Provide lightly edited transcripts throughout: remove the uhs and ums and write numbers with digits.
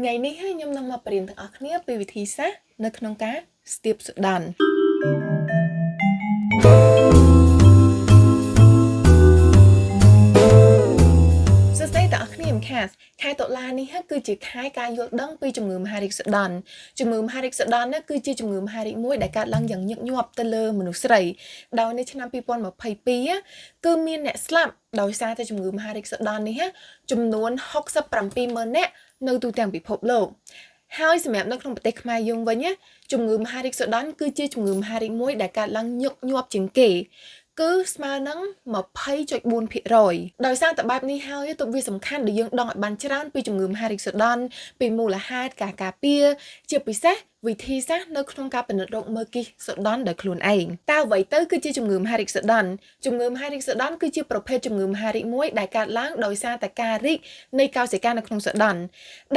ngàyនេះខ្ញុំនឹងមកបរៀនទាំងអស់គ្នាពីវិធីសាស្ត្រនៅក្នុងការស្ទាបសូដានសួស្តីទាំងអស់គ្នាខ្ញុំខែតុលានេះគឺជាខែការយល់ដឹងពីជំងឺមហារីកសូដានជំងឺមហារីកសូដានគឺជាជំងឺមហារីកមួយដែលកើតឡើងយ៉ាងញឹកញាប់ទៅលើមនុស្សស្រីដោយនៅឆ្នាំ2022គឺមានអ្នកស្លាប់ដោយសារតែជំងឺមហារីកសូដាននេះចំនួន67,000 នាក់នៅទូទាំងពិភពលោកហើយសម្រាប់នៅក្នុងប្រទេសខ្មែរយើងវិញជំងឺមហារីកសូដានគឺជាជំងឺមហារីកមួយដែលកើតឡើងញឹកញាប់ជាងគេគឺស្មើនឹង 20.4% ដោយសារតែបែបនេះហើយទោះវាសំខាន់ដែលយើងដឹងឲ្យបានច្រើនពីជំងឺមហារីកសូដានពីមូលហេតុការពារជាពិសេសវិធីសាស្ត្រនៅក្នុងការពិនិត្យរោគមើលគីសសូដានដោយខ្លួនឯងតើអ្វីទៅគឺជាជំងឺមហារីកសូដានជំងឺមហារីកសូដានគឺជាប្រភេទជំងឺមហារីកមួយដែលកើតឡើងដោយសារតែការរីកនៃកោសិកានៅក្នុងសូដាន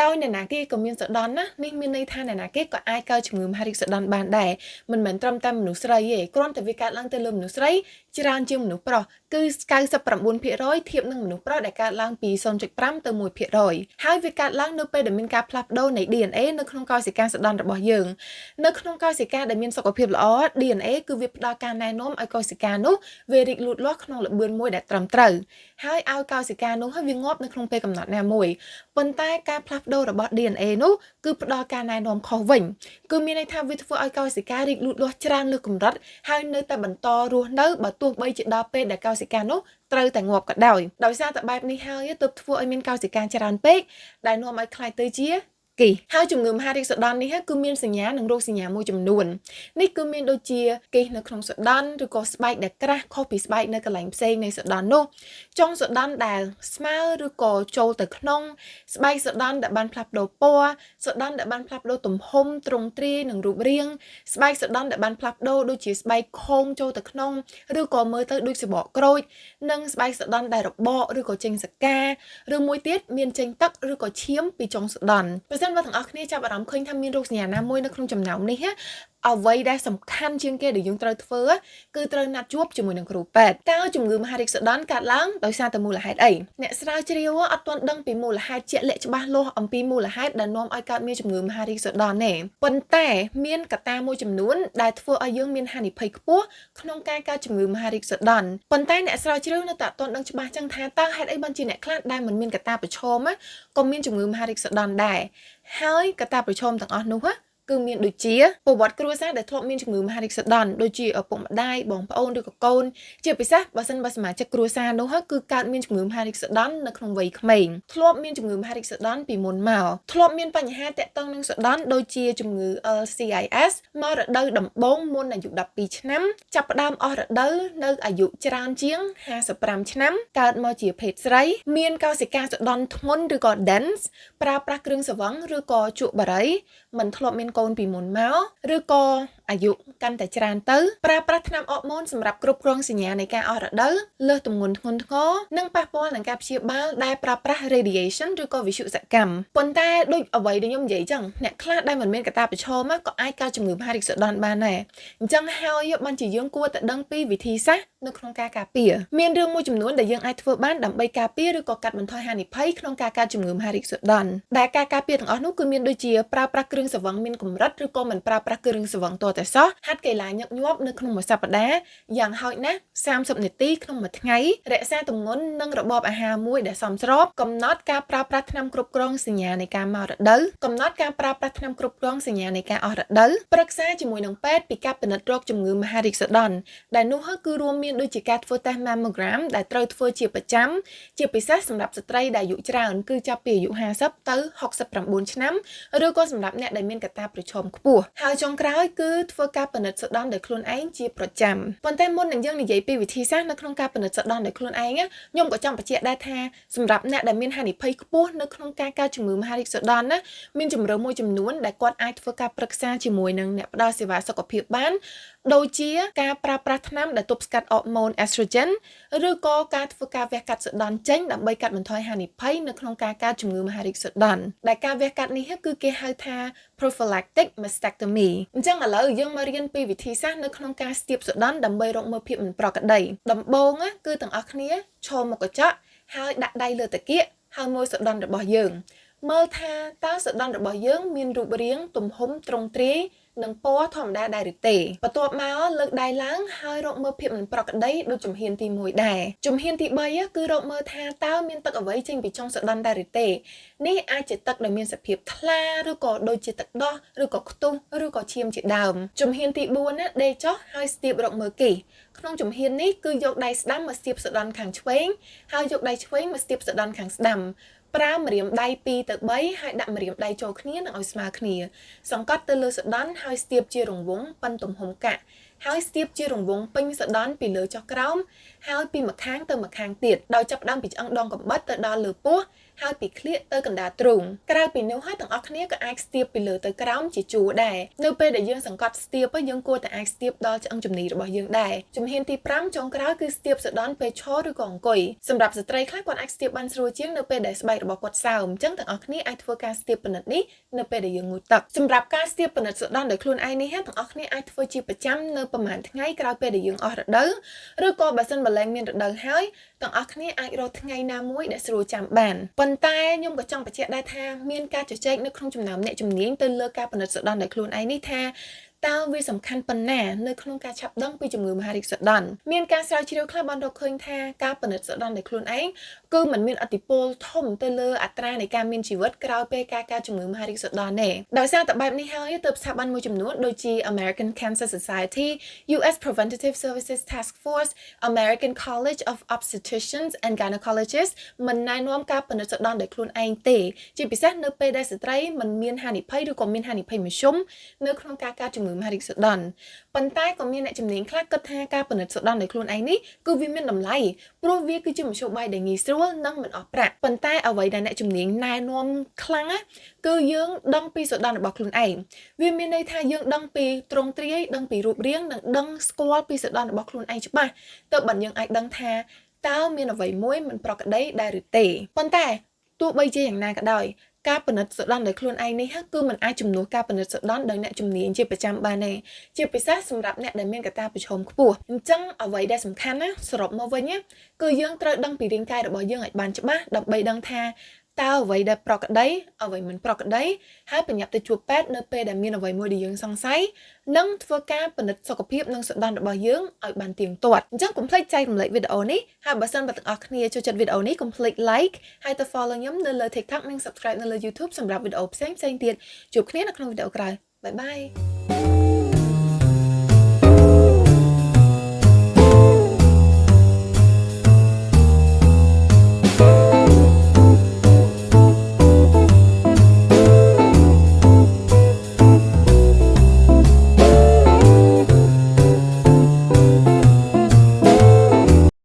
ដោយអ្នកណាគេក៏មានសូដានណានេះមានន័យថាអ្នកណាគេក៏អាចកើតជំងឺមហារីកសូដានបានដែរមិនមែនត្រឹមតែមនុស្សស្រីទេគ្រាន់តែវាកើតឡើងទៅលើមនុស្សស្រីច្រើនជាងមនុស្សប្រុសគឺ99%ធៀបនឹងមនុស្សប្រុសដែលកើតឡើងពី 0.5 ទៅ 1% ហើយវាកើតឡើងនៅពេលដែលមានការផ្លាស់ប្ដូរនៃ DNA នៅក្នុងកោសិកាសូដានរបស់យើងនៅក្នុងកោសិកាដែលមានសុខភាពល្អ DNA គឺវាផ្ដល់ការណែនាំឲ្យកោសិកានោះវារីកលូតលាស់ក្នុងល្បឿនមួយដែលត្រឹមត្រូវហើយឲ្យកោសិកានោះវាងាប់នៅក្នុងពេលកំណត់ណាមួយប៉ុន្តែការផ្លាស់ប្ដូររបស់ DNA នោះគឺផ្ដល់ការណែនាំខុសវិញគឺមានន័យថាវាធ្វើឲ្យកោសិការីកលូតលាស់ច្រើនលើសកម្រិតហើយនៅតែបន្តរស់នៅបើទោះបីជាដល់ពេលដែលកោសិកានោះត្រូវតែងាប់ក៏ដោយសារតែបែបនេះហើយទើបធ្វើឲ្យមានកោសិកាច្រើនពេកដែលនាំឲ្យខ្លាយទៅជាហើយជំងឺមហារីកសូដាននេះគឺមានសញ្ញានិងរោគសញ្ញាមួយចំនួននេះគឺមានដូចជាកេសនៅក្នុងសូដានឬក៏ស្បែកដែលក្រាស់ខុសពីស្បែកនៅកន្លែងផ្សេងនៃសូដាននោះចុងសូដានដែលស្មើឬក៏ចូលទៅក្នុងស្បែកសូដានដែលបានផ្លាស់ប្ដូរពណ៌សូដានដែលបានផ្លាស់ប្ដូរទំហំទ្រង់ទ្រាយនិងរូបរាងស្បែកសូដានដែលបានផ្លាស់ប្ដូរដូចជាស្បែកខោងចូលទៅក្នុងឬក៏មើលទៅដូចសបកក្រូចនិងស្បែកសូដានដែលរបកឬក៏ចេញសកាឬមួយទៀតមានចេញទឹកឬក៏ឈាមពីចុងសូដានបើសិនបើទាំងអស់គ្នាចាប់អារម្មណ៍ឃើញថាមានរោគសញ្ញាណាមួយនៅក្នុងចំណោមនេះអ្វីដែលសំខាន់ជាងគេដែលយើងត្រូវធ្វើគឺត្រូវណាត់ជួបជាមួយនឹងគ្រូពេទ្យតើជំងឺមហារីកសូដានកើតឡើងដោយសារតែមូលហេតុអីអ្នកស្រាវជ្រាវអត់ទាន់ដឹងពីមូលហេតុជាក់លាក់ច្បាស់លាស់អំពីមូលហេតុដែលនាំឲ្យកើតមានជំងឺមហារីកសូដានទេប៉ុន្តែមានកត្តាមួយចំនួនដែលធ្វើឲ្យយើងមានហានិភ័យខ្ពស់ក្នុងការកើតជំងឺមហារីកសូដានប៉ុន្តែអ្នកស្រាវជ្រាវនៅតែអត់ទាន់ដឹងច្បាស់ចឹងថាតើហេតុអីបានជាអ្នកខ្លះដែលមិនមានកត្តាប្រឈមក៏មានជំងឺមហារីកសូដានដែរហើយកត្តាប្រឈមទាំងអស់នោះគឺមានដូចជាប្រវត្តិគ្រួសារដែលធ្លាប់មានជំងឺមហារីកសូដានដូចជាឪពុកម្ដាយបងប្អូនឬក៏កូនជាពិសេសបើសិនបើសមាជិកគ្រួសារនោះគឺកើតមានជំងឺមហារីកសូដាននៅក្នុងវ័យក្មេងធ្លាប់មានជំងឺមហារីកសូដានពីមុនមកធ្លាប់មានបញ្ហាតាក់ទងនឹងសូដានដូចជាជំងឺ LCIS មករដូវដំបូងមុនអាយុ12ឆ្នាំចាប់ផ្ដើមអស់រដូវនៅអាយុច្រើនជាង55ឆ្នាំកើតមកជាភេទស្រីមានកោសិកាសូដានធ្ងន់ឬក៏ dense ប្រើប្រាស់គ្រឿងស្រវឹងឬក៏ជក់បារីមិនធ្លាប់មានកូនពីមុនមកឬក៏អាយុកាន់តែច្រើនទៅប្រើប្រាស់ថ្នាំអរម៉ូនសម្រាប់គ្រប់គ្រងសញ្ញានៃការអស់រដូវលើសទម្ងន់ធ្ងន់ធ្ងរនិងប៉ះពាល់នឹងការព្យាបាលដែលប្រើប្រាស់ radiation ឬក៏វិទ្យុសកម្មប៉ុន្តែដូចអ្វីដែលខ្ញុំនិយាយចឹងអ្នកខ្លះដែលមិនមានកត្តាប្រឈមក៏អាចកើតជំងឺមហារីកសូដានបានដែរអញ្ចឹងហើយបានជាយើងគួរតែដឹងពីវិធីសាស្ត្រនៅក្នុងការការពារមានរឿងមួយចំនួនដែលយើងអាចធ្វើបានដើម្បីការពារឬក៏កាត់បន្ថយហានិភ័យក្នុងការកើតជំងឺមហារីកសូដានដែលការការពារទាំងអស់នោះគឺមានដូចជាប្រើប្រាស់គ្រឿងស្រវឹងមានកម្រិតឬក៏មិនប្រើប្រាស់គ្រឿងស្រវឹងទាល់តែសោះហាត់កីឡាញឹកញាប់នៅក្នុងមួយសប្តាហ៍យ៉ាងហោចណាស់30នាទីក្នុងមួយថ្ងៃរក្សាទម្ងន់និងរបបអាហារមួយដែលសមស្របកំណត់ការប្រើប្រាស់ថ្នាំគ្រប់គ្រងសញ្ញានៃការមករដូវកំណត់ការប្រើប្រាស់ថ្នាំគ្រប់គ្រងសញ្ញានៃការអស់រដូវប្រឹក្សាជាមួយនឹងពេទ្យពីការពិនិត្យរោគជំងឺមហារីកសូដានដែលនោះគឺរួមមានដូចជាការធ្វើតេស្ត mammogram ដែលត្រូវធ្វើជាប្រចាំជាពិសេសសម្រាប់ស្ត្រីដែលអាយុច្រើនគឺចាប់ពីអាយុ50ទៅ69ឆ្នាំឬក៏សម្រាប់អ្នកដែលមានកត្តាប្រឈមខ្ពស់ហើយចុងក្រោយគឺធ្វើការពិនិត្យសូដានដោយខ្លួនឯងជាប្រចាំប៉ុន្តែមុននឹងយើងនិយាយពីវិធីសាស្ត្រនៅក្នុងការពិនិត្យសូដានដោយខ្លួនឯងខ្ញុំក៏ចង់បញ្ជាក់ដែរថាសម្រាប់អ្នកដែលមានហានិភ័យខ្ពស់នៅក្នុងការកើតជំងឺមហារីកសូដានណាមានជម្រើសមួយចំនួនដែលគាត់អាចធ្វើការប្រឹក្សាជាមួយនឹងអ្នកផ្ដល់សេវាសុខភាពបានដូចជាការប្រើប្រាស់ថ្នាំដែលទប់ស្កាត់អរម៉ូន estrogen ឬក៏ការធ្វើការវះកាត់សូដានចេញដើម្បីកាត់បន្ថយហានិភ័យនៅក្នុងការកើតជំងឺមហារីកសូដានដែលការវះកាត់នេះគឺគេហៅថា prophylactic mastectomy អញ្ចឹងឥឡូវយើងមករៀនពីវិធីសាស្ត្រនៅក្នុងការស្ទាបសូដានដើម្បីរកមើលភាពមិនប្រក្រតីដំបូងគឺទាំងអស់គ្នាឈរមុខកញ្ចក់ហើយដាក់ដៃលើតាគៀកហើយមើលសូដានរបស់យើង មើលថាតើសដន់របស់យើងមានរូបរាងទំហំទ្រង់ទ្រាយនិងពណ៌ធម្មតាដែរឬទេបន្ទាប់មកលើកដៃឡើងហើយរកមើលភាពមិនប្រក្រតីដូចជំហានទី1ដែរជំហានទី3គឺរកមើលថាតើមានទឹកអ្វីចេញពីចុងសដន់ដែរឬទេនេះអាចជាទឹកដែលមានសភាពថ្លាឬក៏ដូចជាទឹកដោះឬក៏ខ្ទុះឬក៏ឈាមជាដើមជំហានទី4ណាដេកចុះហើយស្ទាបរកមើលគេក្នុងជំហាននេះគឺយកដៃស្ដាំមកស្ទាបសដន់ខាងឆ្វេងហើយយកដៃឆ្វេងមកស្ទាបសដន់ខាងស្ដាំប្រើម្រាមដៃ2ទៅ3ហើយដាក់ម្រាមដៃចូលគ្នានឹងឲ្យស្មើគ្នាសង្កត់ទៅលើសដន់ហើយស្ទាបជារង្វង់ប៉ុនទំហំកាក់ហើយស្ទាបជារង្វង់ពេញសដន់ពីលើចុះក្រោមហើយពីម្ខាងទៅម្ខាងទៀតដោយចាប់ផ្ដើមពីឆ្អឹងដងកំបិតទៅដល់លើពោះហើយពីក្លៀកទៅកណ្ដាលទ្រូងក្រៅពីនោះហើយទាំងអស់គ្នាក៏អាចស្ទាបពីលើទៅក្រោមជាជួរដែរនៅពេលដែលយើងសង្កត់ស្ទាបយើងគួរតែអាចស្ទាបដល់ឆ្អឹងជំនីរបស់យើងដែរជំហានទី5ចុងក្រោយគឺស្ទាបសដន់ពេលឈរឬក៏អង្គុយសម្រាប់ស្ត្រីខ្លះគាត់អាចស្ទាបបានស្រួលជាងនៅពេលដែលស្បែករបស់គាត់សើមអញ្ចឹងទាំងអស់គ្នាអាចធ្វើការស្ទាបពិនិត្យនេះនៅពេលដែលយើងងូតទឹកសម្រាប់ការស្ទាបពិនិត្យសដន់ដោយខ្លួនឯងនេះទាំងអស់គ្នាអាចធ្វើជាប្រចាំនៅប្រហែលថ្ងៃក្រោយពេលដែលយើងអស់រដូវឬក៏បើសិនបើឡើងមានរដូវហើយទាំងអស់គ្នាអាចរកថ្ងៃណាមួយដែលស្រួលចាំបានប៉ុន្តែខ្ញុំក៏ចង់បញ្ជាក់ដែរថាមានការជជែកនៅក្នុងចំណោមអ្នកជំនាញទៅលើការពិនិត្យសដន់ដោយខ្លួនឯងនេះថាតើវាសំខាន់ប៉ុណ្ណានៅក្នុងការឆាប់ដឹងពីជំងឺមហារីកសដន់មានការស្រាវជ្រាវខ្លះបានរកឃើញថាការពិនិត្យសដន់ដោយខ្លួនឯងគឺมันមានឥទ្ធិពលធំទៅលើអត្រានៃការមានជីវិតក្រោយពេលការកើតជំងឺមហារីកសដន់ទេដោយសារតែបែបនេះហើយទើបស្ថាប័នមួយចំនួនដូចជា American Cancer Society, US Preventative Services Task Force, American College of Obstetricians and Gynecologists មិនណែនាំការពិនិត្យសដន់ដោយខ្លួនឯងទេជាពិសេសនៅពេលដែលស្ត្រីមិនមានហានិភ័យឬក៏មានហានិភ័យមធ្យមនៅក្នុងការកើតជំងឺមហារីកសដន់ប៉ុន្តែក៏មានអ្នកជំនាញខ្លះគិតថាការពិនិត្យសដន់ដោយខ្លួនឯងនេះគឺវាមានតម្លៃព្រោះវាគឺជាមធ្យោបាយដែលងាយស្រួលនិងមិនអស់ប្រាក់ប៉ុន្តែអ្វីដែលអ្នកជំនាញណែនាំខ្លាំងគឺយើងដឹងពីសដន់របស់ខ្លួនឯងវាមានន័យថាយើងដឹងពីទ្រង់ទ្រាយដឹងពីរូបរាងនិងដឹងស្គាល់ពីសដន់របស់ខ្លួនឯងច្បាស់ទើបបានយើងអាចដឹងថាតើមានអ្វីមួយមិនប្រក្រតីដែរឬទេប៉ុន្តែទោះបីជាយ៉ាងណាក៏ដោយការពិនិត្យសដន់ដោយខ្លួនឯងនេះគឺมันអាចជំនួសការពិនិត្យសដន់ដោយអ្នកជំនាញជាប្រចាំបានទេជាពិសេសសម្រាប់អ្នកដែលមានកត្តាប្រឈមខ្ពស់អញ្ចឹងអ្វីដែលសំខាន់ណាសរុបមកវិញគឺយើងត្រូវដឹងពីរាងកាយរបស់យើងឲ្យបានច្បាស់ដើម្បីដឹងថាតើអ្វីដែលប្រក្រតីអ្វីមិនប្រក្រតីហើយបញ្ញាប់ទៅជួបពេទ្យនៅពេលដែលមានអ្វីមួយដែលយើងសង្ស័យនិងធ្វើការពិនិត្យសុខភាពនិងសដន់របស់យើងឲ្យបានទៀងទាត់អញ្ចឹងកុំភ្លេចចែករំលែកវីដេអូនេះហើយបើសិនបើទាំងអស់គ្នាចូលចិត្តវីដេអូនេះកុំភ្លេច like ហើយទៅ follow ខ្ញុំនៅលើ TikTok និង subscribe នៅលើ YouTube សម្រាប់វីដេអូផ្សេងៗទៀតជួបគ្នានៅក្នុងវីដេអូក្រោយបាយបាយ